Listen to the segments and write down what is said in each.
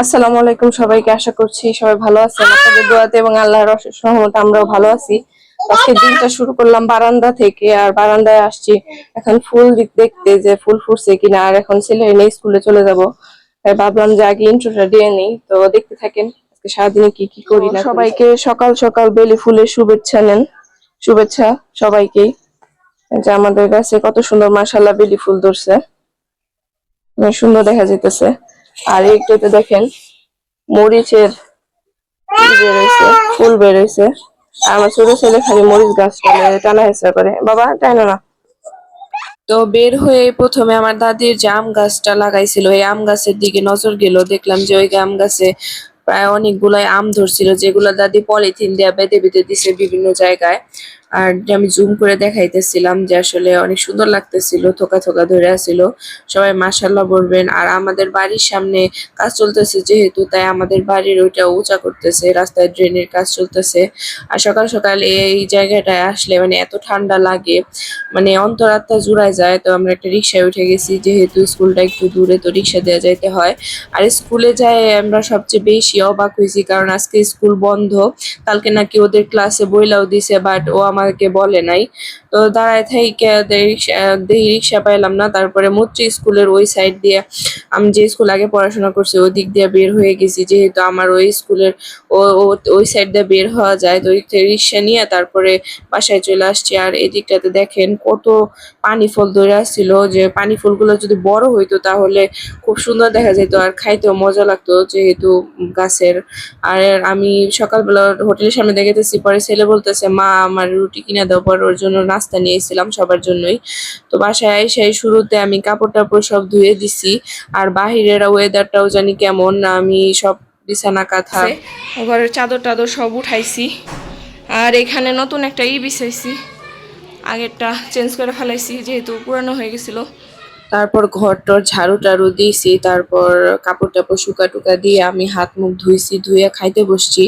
আসসালামু আলাইকুম সবাইকে, আশা করছি সবাই ভালো আছেন। আপনাদের দোয়াতে এবং আল্লাহর অশেষ রহমতে আমরাও ভালো আছি। আজকে দিনটা শুরু করলাম বারান্দা থেকে, আর বারান্দায় আসছি এখন ফুল দেখতে যে ফুল ফুটছে কিনা। আর এখন ছেলে নিয়ে স্কুলে চলে যাব, তাই ভাবলাম যে আগে ইন্ট্রোটা দিয়ে নেই। তো দেখতে থাকেন আজকে সারাদিনে কি কি করি না করি। সবাইকে সকাল সকাল বেলি ফুলের শুভেচ্ছা নেন। শুভেচ্ছা সবাইকেই। যে আমাদের কাছে কত সুন্দর মাশাআল্লাহ বেলি ফুল ধরছে, অনেক সুন্দর দেখা যাইতেছে। আর একটুতে দেখেন মরিচের বেরোইছে, ফুল বেরোইছে। আর আমার ছোট ছেলে খালি মরিচ গাছটা টানা হেঁচড়া করে, বাবা টানো না। তো বের হয়ে প্রথমে আমার দাদির যে আম গাছটা লাগাইছিল, এই আম গাছের দিকে নজর গেল। দেখলাম যে ওই আম গাছে প্রায় অনেকগুলাই আম ধরছিল, যেগুলো দাদি পলিথিন দিয়ে বেঁধে বেঁধে দিছে বিভিন্ন জায়গায়। আর আমি জুম করে দেখাইতেছিলাম যে আসলে অনেক সুন্দর লাগতেছিল, থোকা থোকা ধরে আছিল। সবাই মাশাআল্লাহ বলবেন। আর আমাদের বাড়ির সামনে কাজ চলতেছে যেহেতু, তাই আমাদের বাড়ির ওইটা উঁচা করতেছে, রাস্তায় ড্রেনের কাজ চলতেছে। আর সকাল সকাল এই জায়গাটায় আসলে মানে এত ঠান্ডা লাগে, মানে অন্তরাত্মা জুড়ায় যায়। তো আমরা একটা রিক্সায় উঠে গেছি, যেহেতু স্কুলটা একটু দূরে, তো রিক্সা দেওয়া যাইতে হয়। আর স্কুলে যাই আমরা সবচেয়ে বেশি অবাক হয়েছি, কারণ আজকে স্কুল বন্ধ। কালকে নাকি ওদের ক্লাসে বইলাও দিছে, বাট ও আমাকে বলে নাই। তো দাঁড়ায় থেকে দেখি রিক্সা পাইলাম না। তারপরে মুত্রি স্কুলের ওই সাইড দিয়ে, আমি যে স্কুল আগে পড়াশোনা করছি ওই দিক দিয়ে বের হয়ে গেছি, যেহেতু আমার ওই স্কুলের ওই সাইড দিয়ে বের হওয়া যায়। তো ওই রিক্সা নিয়ে তারপরে বাসায় চলে আসছি। আর এদিকটাতে দেখেন কত পানি ফল ধরে আসছিল, যে পানি ফুলগুলো যদি বড় হইতো তাহলে খুব সুন্দর দেখা যেত আর খাইতেও মজা লাগতো, যেহেতু গাছের। আর আমি সকালবেলা হোটেলের সামনে দেখেতেছি, পরে ছেলে বলতেছে মা আমার রুটি কিনে দাও, পরে ওর জন্য নাস্তা নিয়ে এসেছিলাম সবার জন্যই। তো বাসায় এসে শুরুতে আমি কাপড় টাপড় সব ধুয়ে দিছি। আর বাহিরের ওয়েদারটাও জানি কেমন, আমি সব বিছানা কাঁথা ঘরের চাদর টাদর সব উঠাইছি। আর এখানে নতুন একটা বিছাইছি, আগেরটা চেঞ্জ করে ফেলাইছি যেহেতু পুরানো হয়ে গেছিল। তারপর ঘর টর ঝাড়ু টাড়ু দিয়েছি, তারপর কাপড় টাপড় শুকা টুকা দিয়ে আমি হাত মুখ ধুইছি, ধুয়ে খাইতে বসছি।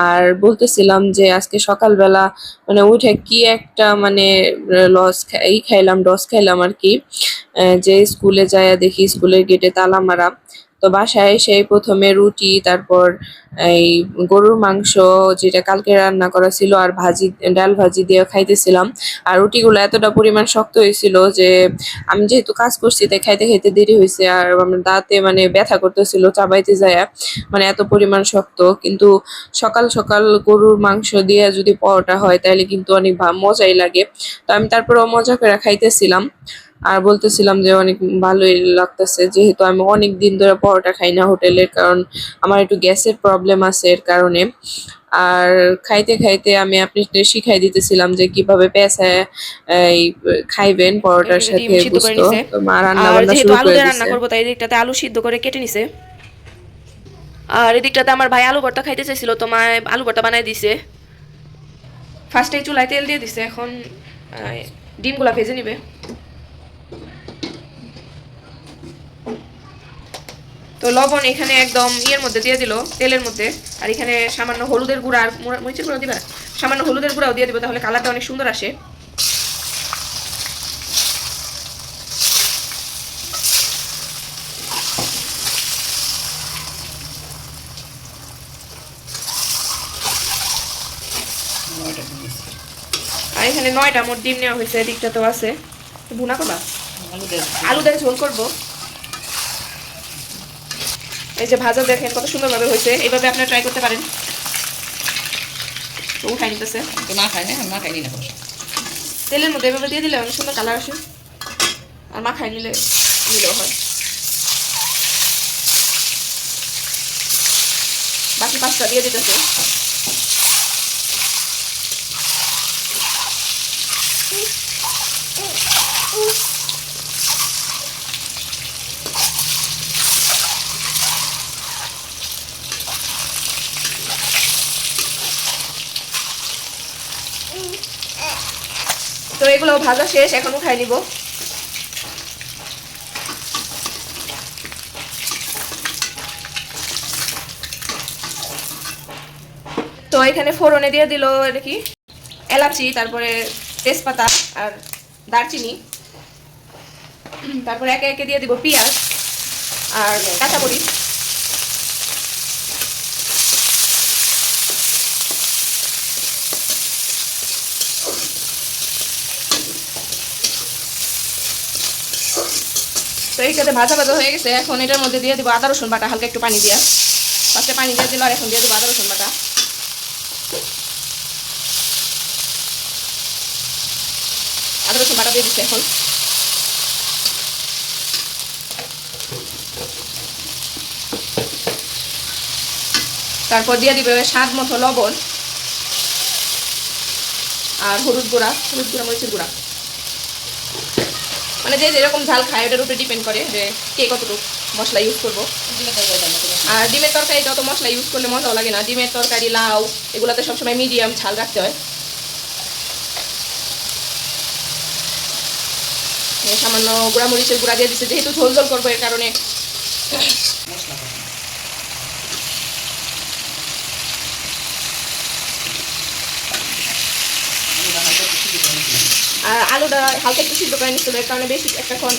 আর বলতেছিলাম যে আজকে সকালবেলা মানে উঠে কি একটা মানে ডস খাইলাম আর কি। যে স্কুলে যাইয়া দেখি স্কুলের গেটে তালা মারা। তো বাসায় এসে প্রথমে রুটি, তারপর এই গরুর মাংস যেটা কালকে রান্না করা ছিল, আর ভাজি, ডাল ভাজি দিয়ে খাইতেছিলাম। আর রুটিগুলো এতটা পরিমাণ শক্ত হয়েছিল যে আমি যেহেতু কাজ করছি তাই খাইতে খাইতে দেরি হয়েছে। আর আমার দাঁতে মানে ব্যথা করতেছিল চাবাইতে যায়, মানে এত পরিমাণ শক্ত। কিন্তু সকাল সকাল গরুর মাংস দিয়ে যদি পরোটা হয় তাহলে কিন্তু অনেক মজাই লাগে। তো আমি তারপরেও মজা করে খাইতেছিলাম আর বলতেছিলাম যে অনেক ভালোই লাগতেছে, যেহেতু আমি অনেক দিন ধরে পরোটা খাই না হোটেলের, কারণ আমার একটু গ্যাসের প্রবলেম আছে এর কারণে। আর খাইতে খাইতে আমি আপনাদের শিখাই দিতেছিলাম যে কিভাবে পেঁচায় এই খাইবেন পরোটার এদিকে ডিম সাথে সিদ্ধ করে গোশত। নিছে। তো মা রান্না আর বান্না যেহেতু শুরু আলু করে দিয়ে রান্না দিছে। করবো তাই এদিকটাতে আলু সিদ্ধ করে কেটে নিছে। আর এদিকটাতে আমার ভাই আলু ভর্তা খাইতে চাইছিল, তো মা আলু ভর্তা বানাই দিছে। ফার্স্টে চুলায় তেল দিয়ে দিছে, এখন ডিমগুলা ভেজে নিবে। তো লবণ এখানে একদম ইয়ের মধ্যে দিয়ে দিল, তেলের মধ্যে। আর এখানে সামান্য হলুদের গুঁড়া আর মরিচের গুঁড়া দিবা, সামান্য হলুদের গুঁড়াও দিয়ে দিব, তাহলে কালারটা অনেক সুন্দর আসে। আর এখানে 9টা মোট ডিম নেওয়া হয়েছে, এদিকটাতেও আছে। ভুনা করবা, আলু দিয়ে ঝোল করবো। এই যে ভাজা দেখেন কত সুন্দরভাবে হয়েছে, এইভাবে আপনারা ট্রাই করতে পারেন। তো উঠাই নিতেছে, তো না খাই না, না খাইনি না কোনো। তেলের মধ্যে এভাবে দিয়ে দিলে অনেক সুন্দর কালার আসে, আর মাখাই নিলে নিলেও হয়। বাকি 5টা দিয়ে দিতেছে। তো এগুলো ভাজা শেষ, এখন উঠাই নিব। তো এখানে ফোড়নে দিয়ে দিল এটা কি এলাচি, তারপরে তেজপাতা আর দারচিনি। তারপরে একে একে দিয়ে দিব পেঁয়াজ আর কাঁচামরিচ। এইটাতে ভাজা ভাজা হয়ে গেছে, এখন এটার মধ্যে দিয়ে দিব আদা রসুন বাটা, হালকা একটু পানি দিয়া। ফার্স্টে পানি দিয়ে দিল, আর এখন দিয়ে দেবো আদা রসুন বাটা। আদা রসুন বাটা দিয়ে দিচ্ছে এখন। তারপর দিয়ে দিবে স্বাদ মতো লবণ আর হলুদ গুঁড়া, মরিচের গুঁড়া। মানে যে যেরকম ঝাল খায় ওটার উপরে ডিপেন্ড করে যে কে কতটুকু মশলা ইউজ করবো। আর ডিমের তরকারিতে অত মশলা ইউজ করলে মজাও লাগে না। ডিমের তরকারি, লাউ এগুলোতে সবসময় মিডিয়াম ঝাল রাখতে হয়। সামান্য গুঁড়া মরিচের গুঁড়া দিয়ে দিচ্ছে, যেহেতু ঝোল ঝোল করবো এর কারণে। আর আলুটা হালকা একটু সিদ্ধ করে নিচ্ছিল, এর কারণে বেশি একটাক্ষণ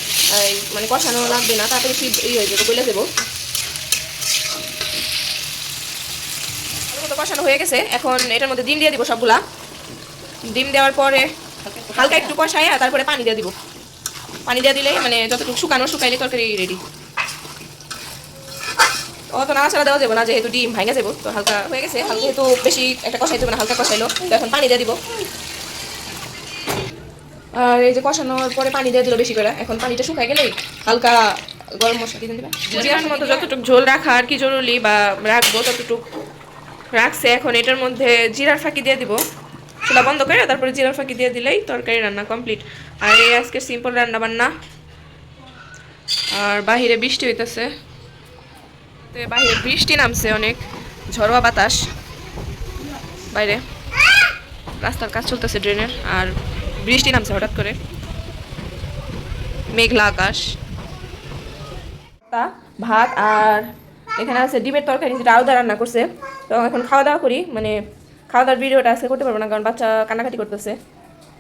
মানে কষানো লাগবে না, তারপরে সিদ্ধ হয়ে যাবে, বলে দেবো। আলুটা কষানো হয়ে গেছে, এখন এটার মধ্যে ডিম দিয়ে দিব সবগুলা। ডিম দেওয়ার পরে হালকা একটু কষাই, আর তারপরে পানি দিয়ে দিব। পানি দিয়ে দিলে মানে যতটুকু শুকাইলে তরকারি রেডি। অত নাড়াচাড়া দেওয়া যাবে না, যেহেতু ডিম ভাঙা যাবো। তো হালকা হয়ে গেছে, হালকা যেহেতু বেশি একটা কষাই দেবে না, হালকা কষাইলো। তো এখন পানি দিয়ে দিব। আর এই যে কষানোর পরে পানি দিয়ে দিল বেশি করে। এখন পানিটা শুকাই গেলেই হালকা গরম মশলা দিয়ে দিবে। জিরার মতো যতটুকু ঝোল রাখা আর কি জরুরি বা রাখবো ততটুকু রাখছে। এখন এটার মধ্যে জিরার ফাঁকি দিয়ে দিব, চুলা বন্ধ করে তারপরে জিরার ফাঁকি দিয়ে দিলেই তরকারি রান্না কমপ্লিট। আর এই আজকে সিম্পল রান্না বান্না। আর বাহিরে বৃষ্টি হইতেছে, বাহিরে বৃষ্টি নামছে, অনেক ঝড়োয়া বাতাস বাইরে। রাস্তার কাজ চলতেছে ড্রেনের, আর বৃষ্টি নামছে হঠাৎ করে, মেঘলা আকাশ। ভাত আর এখানে আছে ডিমের তরকারি, যেটা আলাদা রান্না করছে। তো এখন খাওয়া দাওয়া করি, মানে খাওয়া দাওয়ার ভিডিওটা আজকে করতে পারবো না, কারণ বাচ্চা কান্নাকাটি করতেছে।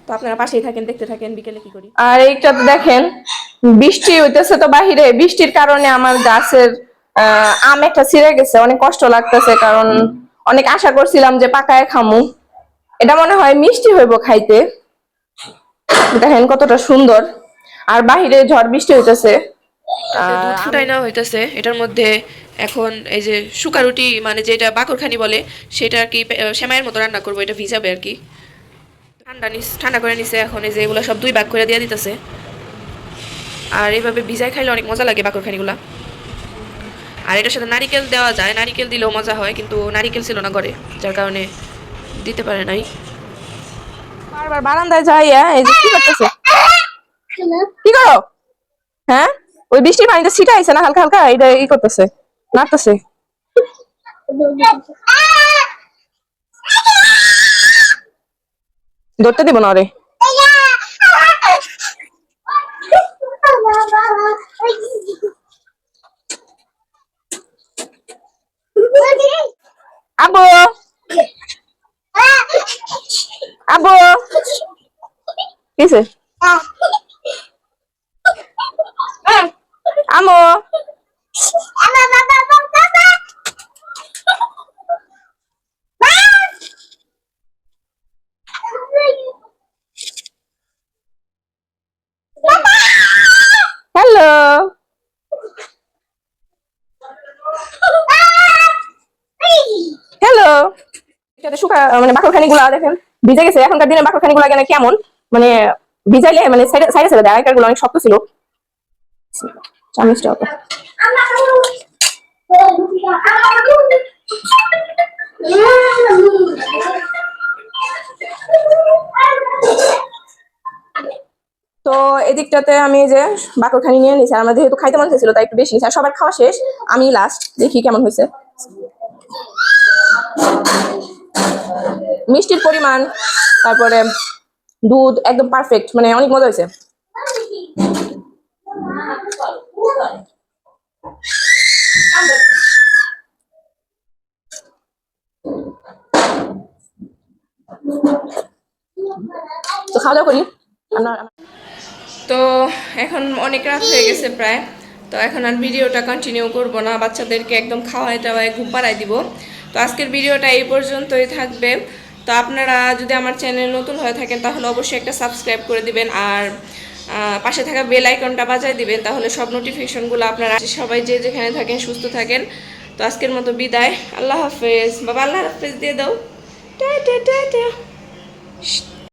তো আপনারা পাশেই থাকেন, দেখতে থাকেন বিকেলে কি করি। আর এইটা দেখেন বৃষ্টি হইতেছে, তো বাহিরে বৃষ্টির কারণে আমার গাছের আম একটা ছিঁড়ে গেছে, অনেক কষ্ট লাগতেছে, কারণ অনেক আশা করছিলাম যে পাকায় খামু। এটা মনে হয় মিষ্টি হইব খাইতে। দেখেন কতটা সুন্দর। আর বাহিরে ঝড় বৃষ্টি হইতেছে, দুধ ফুটাই নেওয়া হইতেছে এটার মধ্যে। এখন এই যে শুকা রুটি, মানে যেটা বাকরখানি বলে, সেটা আর কি সেমাইয়ের মতো রান্না করবো। এটা ভিজাবে আর কি, ঠান্ডা করে নিছে। এখন এই যে এগুলো সব 2 ভাগ করে দিয়ে দিতেছে। আর এইভাবে ভিজাই খাইলে অনেক মজা লাগে বাকরখানিগুলা। আর এটার সাথে নারিকেল দেওয়া যায়, নারিকেল দিলেও মজা হয়, কিন্তু নারিকেল ছিল না ঘরে, যার কারণে দিতে পারে নাই। বারবার বারান্দায় যাই, এই যে কি করতেছে, কি করো? হ্যাঁ, ওই বৃষ্টির পানিতে ছিটা আইছে না হালকা হালকা, এটা ই করতেছে, নাড়তেছে। ধরতে দিব না রে। আবু, আবু, কিসে আমো? Hello, hello. এটাতে শুকা মানে বাকরখানি গুলা দেখেন ভিজে গেছে। এখনকার দিনে বাকরখানি গুলা কেন কেমন, মানে ভিজাইলে মানে সাইডে সাইডে দেয়, আগেকার গুলো অনেক শক্ত ছিল। চামচটা অত তো এদিকটাতে আমি যে বাকরখানি নিয়ে নিছি। আমার যেহেতু খাইতে মন চাইছিল তাই একটু বেশি নিছি। আর সবার খাওয়া শেষ, আমি লাস্ট। দেখি কেমন হয়েছে। মিষ্টির পরিমাণ, তারপরে দুধ একদম পারফেক্ট, মানে অনেক মজা হয়েছে। তো খাওয়া দাওয়া করি আমরা। তো এখন অনেক রাত হয়ে গেছে প্রায়। তো এখন আর ভিডিওটা কন্টিনিউ করব না, বাচ্চাদেরকে একদম খাওয়াই টাওয়াই ঘুম পাড়াই দিব। তো আজকের ভিডিওটা এই পর্যন্তই থাকবে। তো আপনারা যদি আমার চ্যানেল নতুন হয়ে থাকেন তাহলে অবশ্যই একটা সাবস্ক্রাইব করে দিবেন। আর পাশে থাকা বেল আইকনটা বাজায় দিবেন, তাহলে সব নোটিফিকেশনগুলো আপনারা সবাই যে যেখানে থাকেন সুস্থ থাকেন। তো আজকের মতো বিদায়, আল্লাহ হাফেজ। বাবা আল্লাহ হাফেজ দিয়ে দাও। টা টা টা টা।